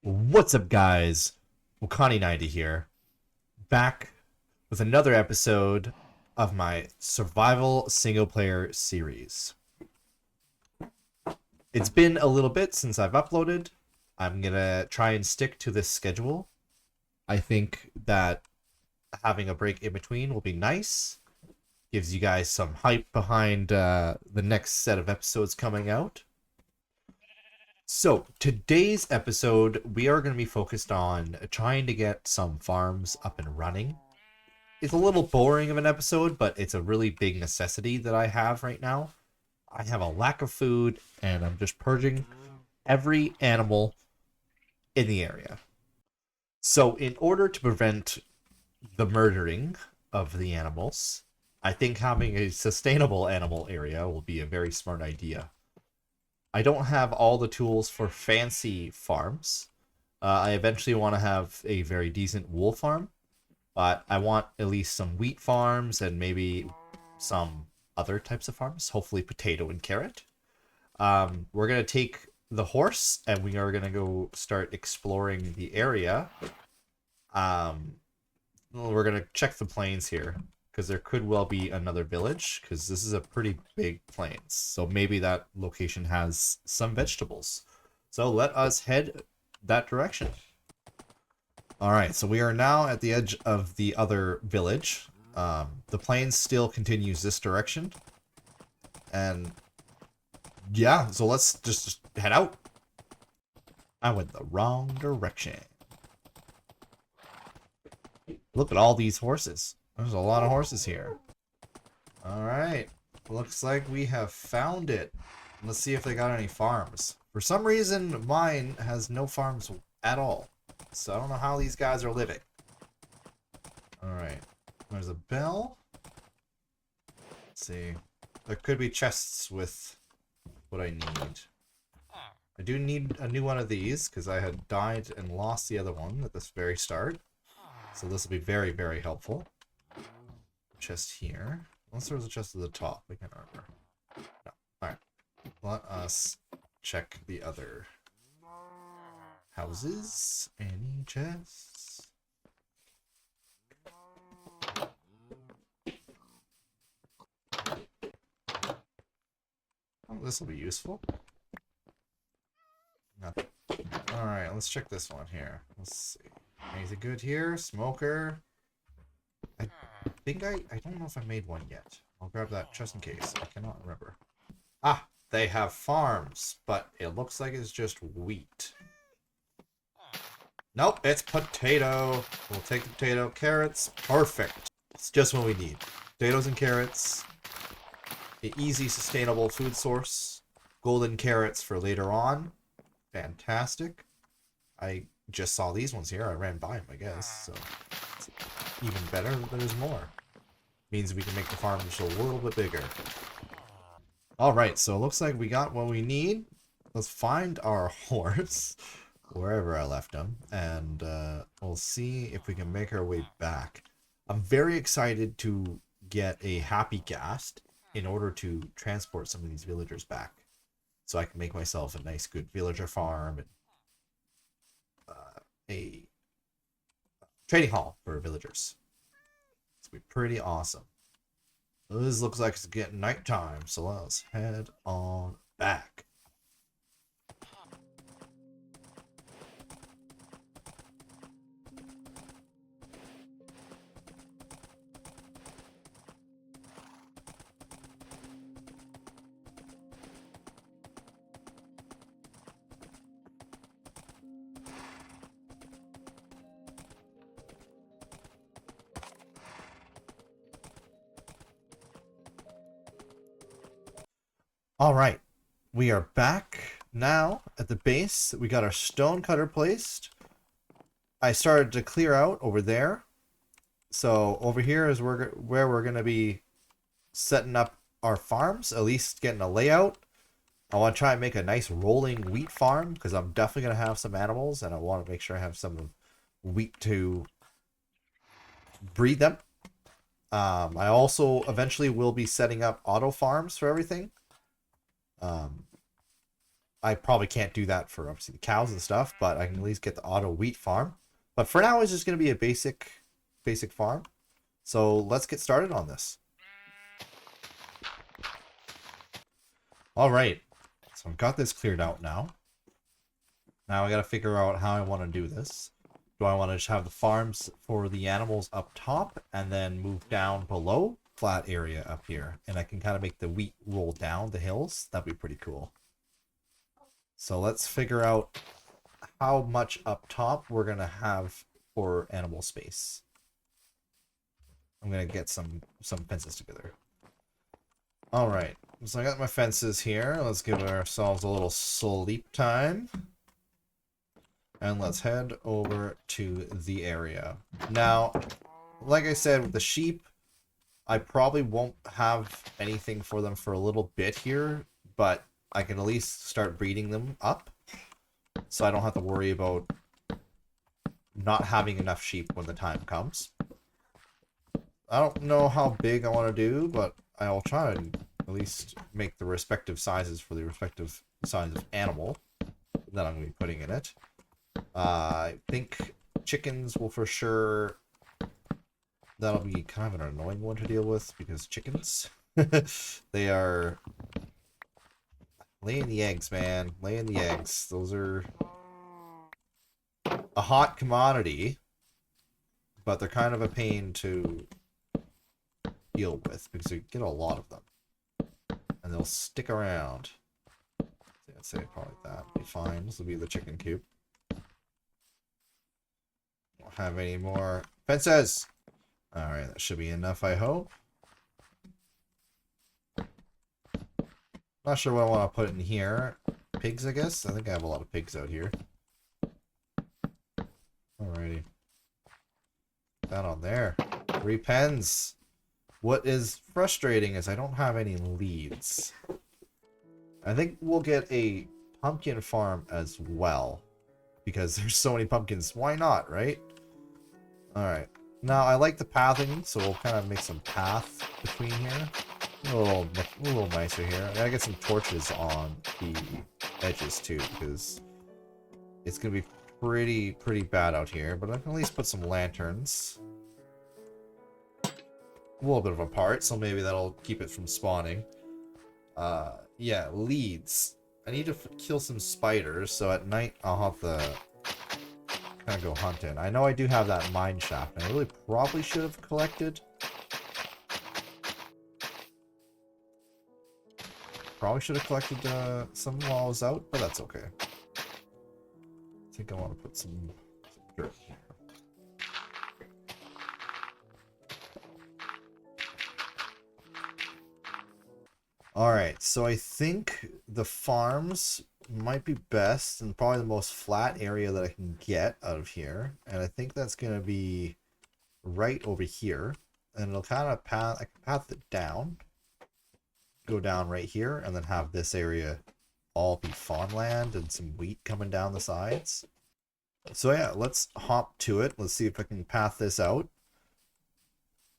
What's up, guys? Wakani90 here, back with another episode of my survival single player series. It's been a little bit since I've uploaded. I'm gonna try and stick to this schedule. I think that having a break in between will be nice. Gives you guys some hype behind the next set of episodes coming out. So, today's episode, we are going to be focused on trying to get some farms up and running. It's a little boring of an episode, but it's a really big necessity that I have right now. I have a lack of food, and I'm just purging every animal in the area. So, in order to prevent the murdering of the animals, I think having a sustainable animal area will be a very smart idea. I don't have all the tools for fancy farms. I eventually want to have a very decent wool farm, but I want at least some wheat farms and maybe some other types of farms, hopefully potato and carrot. We're going to take the horse and we are going to go start exploring the area. We're going to check the plains here, because there could well be another village, because this is a pretty big plains. So maybe that location has some vegetables. So let us head that direction. Alright, so we are now at the edge of the other village. The plains still continues this direction. And yeah, so let's just head out. I went the wrong direction. Look at all these horses. There's a lot of horses here. Alright. Looks like we have found it. Let's see if they got any farms. For some reason, mine has no farms at all. So I don't know how these guys are living. Alright. There's a bell. Let's see. There could be chests with what I need. I do need a new one of these, because I had died and lost the other one at this very start. So this will be very, very helpful. Chest here. Unless there was a chest at the top. I can't remember. No. Alright. Let us check the other houses. Any chests? Oh, this will be useful. Nothing. Alright, let's check this one here. Let's see. Anything good here? Smoker. I don't know if I made one yet. I'll grab that just in case. I cannot remember. Ah, they have farms, but it looks like it's just wheat. Nope, it's potato. We'll take the potato. Carrots, perfect. It's just what we need. Potatoes and carrots. An easy, sustainable food source. Golden carrots for later on. Fantastic. I just saw these ones here. I ran by them, I guess. So it's even better that there's more. Means we can make the farm just a little bit bigger. Alright, so it looks like we got what we need. Let's find our horse, wherever I left him, and we'll see if we can make our way back. I'm very excited to get a happy ghast in order to transport some of these villagers back. So I can make myself a nice, good villager farm and a trading hall for villagers. It's gonna be pretty awesome. This looks like it's getting nighttime, so let's head on back. Alright, we are back now at the base. We got our stone cutter placed. I started to clear out over there. So over here is where we're going to be setting up our farms, at least getting a layout. I want to try and make a nice rolling wheat farm, because I'm definitely going to have some animals, and I want to make sure I have some wheat to breed them. I also eventually will be setting up auto farms for everything. I probably can't do that for obviously the cows and stuff, but I can at least get the auto wheat farm. But for now, it's just going to be a basic farm. So let's get started on this. All right. So I've got this cleared out now. Now I got to figure out how I want to do this. Do I want to just have the farms for the animals up top and then move down below? Flat area up here. And I can kind of make the wheat roll down the hills. That'd be pretty cool. So let's figure out how much up top we're going to have for animal space. I'm going to get some fences together. Alright, so I got my fences here. Let's give ourselves a little sleep time. And let's head over to the area. Now, like I said, with the sheep, I probably won't have anything for them for a little bit here, but I can at least start breeding them up. So I don't have to worry about not having enough sheep when the time comes. I don't know how big I want to do, but I'll try and at least make the respective sizes for the respective size of animal that I'm going to be putting in it. I think chickens will for sure... That'll be kind of an annoying one to deal with, because chickens, they are laying the eggs, man. Laying the eggs. Those are a hot commodity, but they're kind of a pain to deal with, because you get a lot of them. And they'll stick around. I'd say probably that would be fine. This will be the chicken coop. Don't have any more fences! Alright, that should be enough, I hope. Not sure what I want to put in here. Pigs, I guess? I think I have a lot of pigs out here. Alrighty. That on there. 3 pens. What is frustrating is I don't have any leads. I think we'll get a pumpkin farm as well, because there's so many pumpkins. Why not, right? Alright. Now, I like the pathing, so we'll kind of make some path between here. A little nicer here. I gotta get some torches on the edges, too, because it's gonna be pretty bad out here. But I can at least put some lanterns. A little bit of apart, so maybe that'll keep it from spawning. Yeah, leads. I need to kill some spiders, so at night I'll have to kind of go hunting. I know I do have that mine shaft, and I really probably should have collected. Probably should have collected some while I was out, but that's okay. I think I want to put some dirt here. Alright, so I think the farms might be best and probably the most flat area that I can get out of here. And I think that's going to be right over here. And it'll kind of I can path it down. Go down right here and then have this area all be farmland and some wheat coming down the sides. So yeah, let's hop to it. Let's see if I can path this out.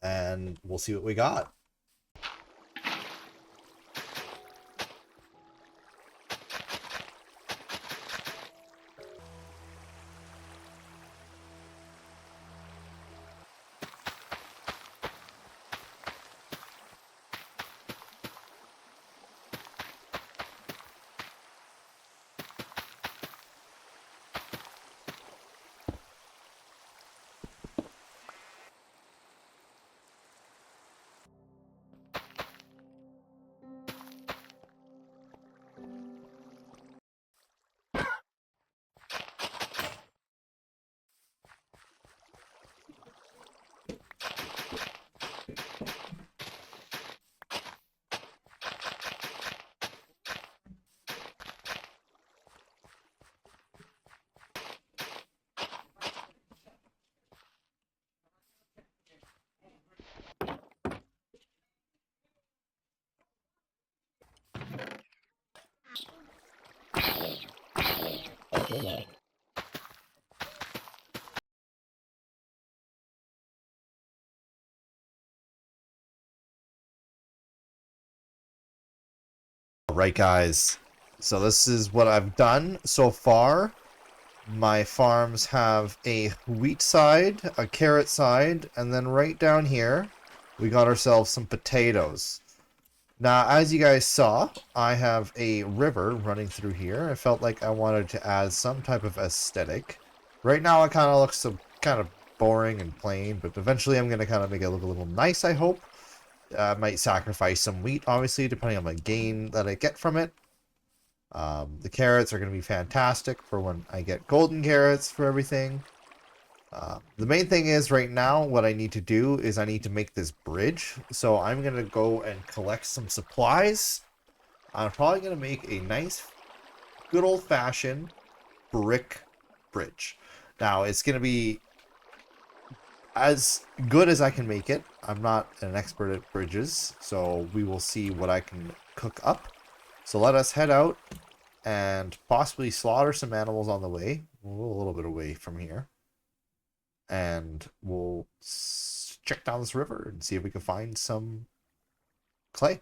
And we'll see what we got. Alright guys, So this is what I've done so far. My farms have a wheat side, a carrot side, and then right down here, we got ourselves some potatoes. Now, as you guys saw, I have a river running through here. I felt like I wanted to add some type of aesthetic. Right now, it kind of looks so kind of boring and plain, but eventually I'm going to kind of make it look a little nice, I hope. I might sacrifice some wheat, obviously, depending on the gain that I get from it. The carrots are going to be fantastic for when I get golden carrots for everything. The main thing is right now what I need to do is I need to make this bridge. So I'm going to go and collect some supplies. I'm probably going to make a nice, good old-fashioned brick bridge. Now, it's going to be as good as I can make it. I'm not an expert at bridges, so we will see what I can cook up. So let us head out and possibly slaughter some animals on the way. We'll go a little bit away from here. And we'll check down this river and see if we can find some clay.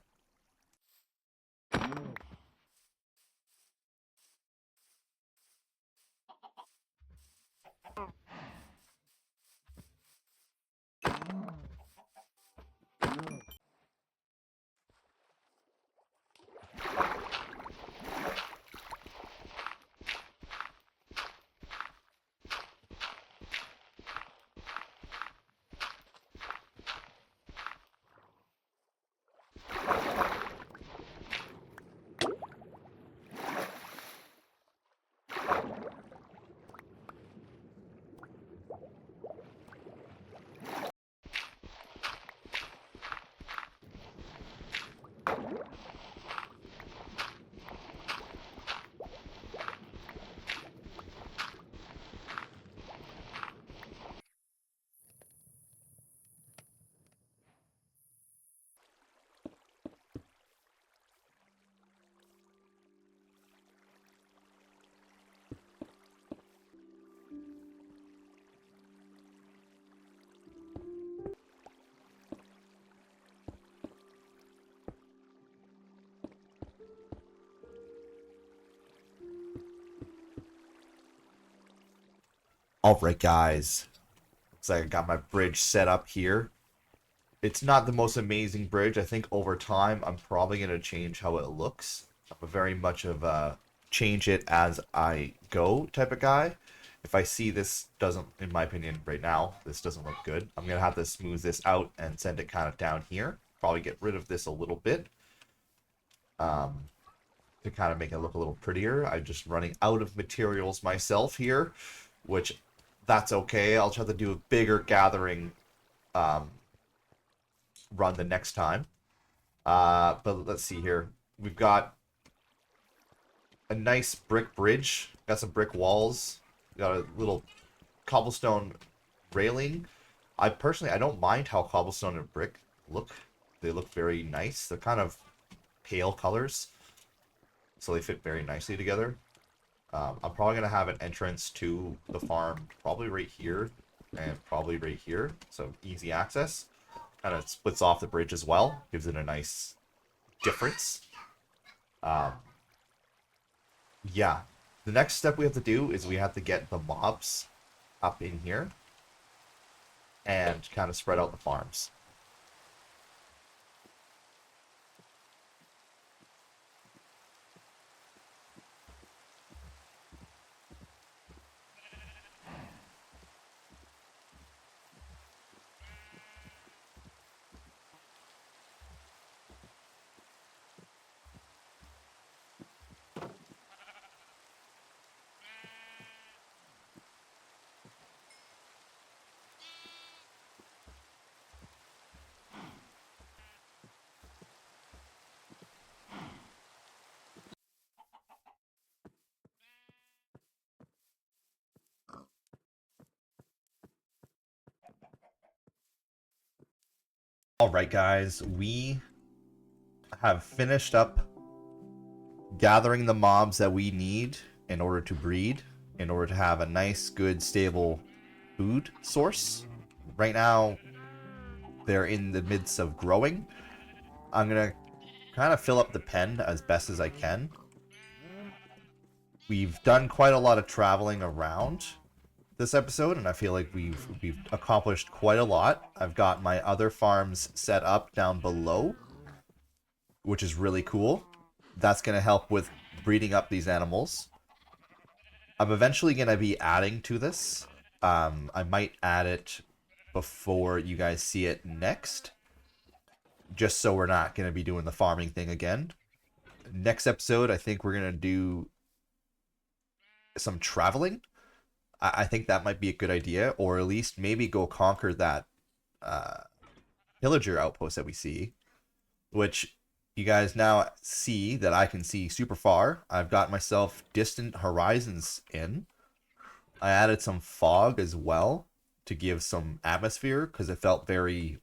Alright guys, looks like I got my bridge set up here. It's not the most amazing bridge. I think over time I'm probably going to change how it looks. I'm very much of a change it as I go type of guy. If I see this doesn't, in my opinion right now, this doesn't look good, I'm going to have to smooth this out and send it kind of down here. Probably get rid of this a little bit to kind of make it look a little prettier. I'm just running out of materials myself here, which that's okay. I'll try to do a bigger gathering run the next time. But let's see here. We've got a nice brick bridge. Got some brick walls. Got a little cobblestone railing. I don't mind how cobblestone and brick look. They look very nice. They're kind of pale colors, so they fit very nicely together. I'm probably going to have an entrance to the farm probably right here and probably right here, so easy access. Kind of splits off the bridge as well, gives it a nice difference. Yeah, the next step we have to do is we have to get the mobs up in here and kind of spread out the farms. Alright guys, we have finished up gathering the mobs that we need in order to breed, in order to have a nice, good, stable food source. Right now, they're in the midst of growing. I'm going to kind of fill up the pen as best as I can. we've done quite a lot of traveling around this episode, and I feel like we've accomplished quite a lot. I've got my other farms set up down below, which is really cool. That's going to help with breeding up these animals. I'm eventually going to be adding to this. I might add it before you guys see it next, just so we're not going to be doing the farming thing again. Next episode, I think we're going to do some traveling. I think that might be a good idea, or at least maybe go conquer that pillager outpost that we see, which you guys now see that I can see super far. I've got myself distant horizons in. I added some fog as well to give some atmosphere because it felt very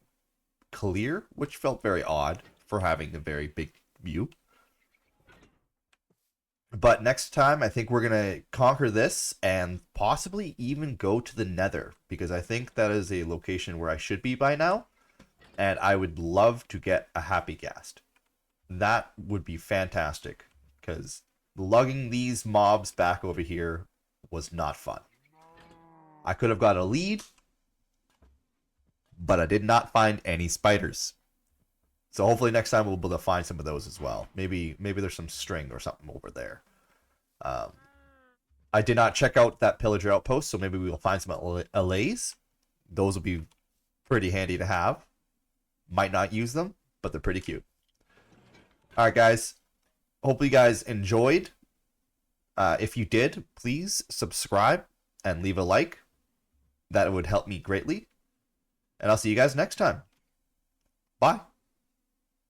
clear, which felt very odd for having a very big view. But next time, I think we're going to conquer this and possibly even go to the Nether, because I think that is a location where I should be by now, and I would love to get a happy ghast. That would be fantastic, because lugging these mobs back over here was not fun. I could have got a lead, but I did not find any spiders. So hopefully next time we'll be able to find some of those as well. Maybe there's some string or something over there. I did not check out that pillager outpost, so maybe we will find some allays. Those will be pretty handy to have. Might not use them, but they're pretty cute. Alright guys, hopefully you guys enjoyed. If you did, please subscribe and leave a like. That would help me greatly. And I'll see you guys next time. Bye.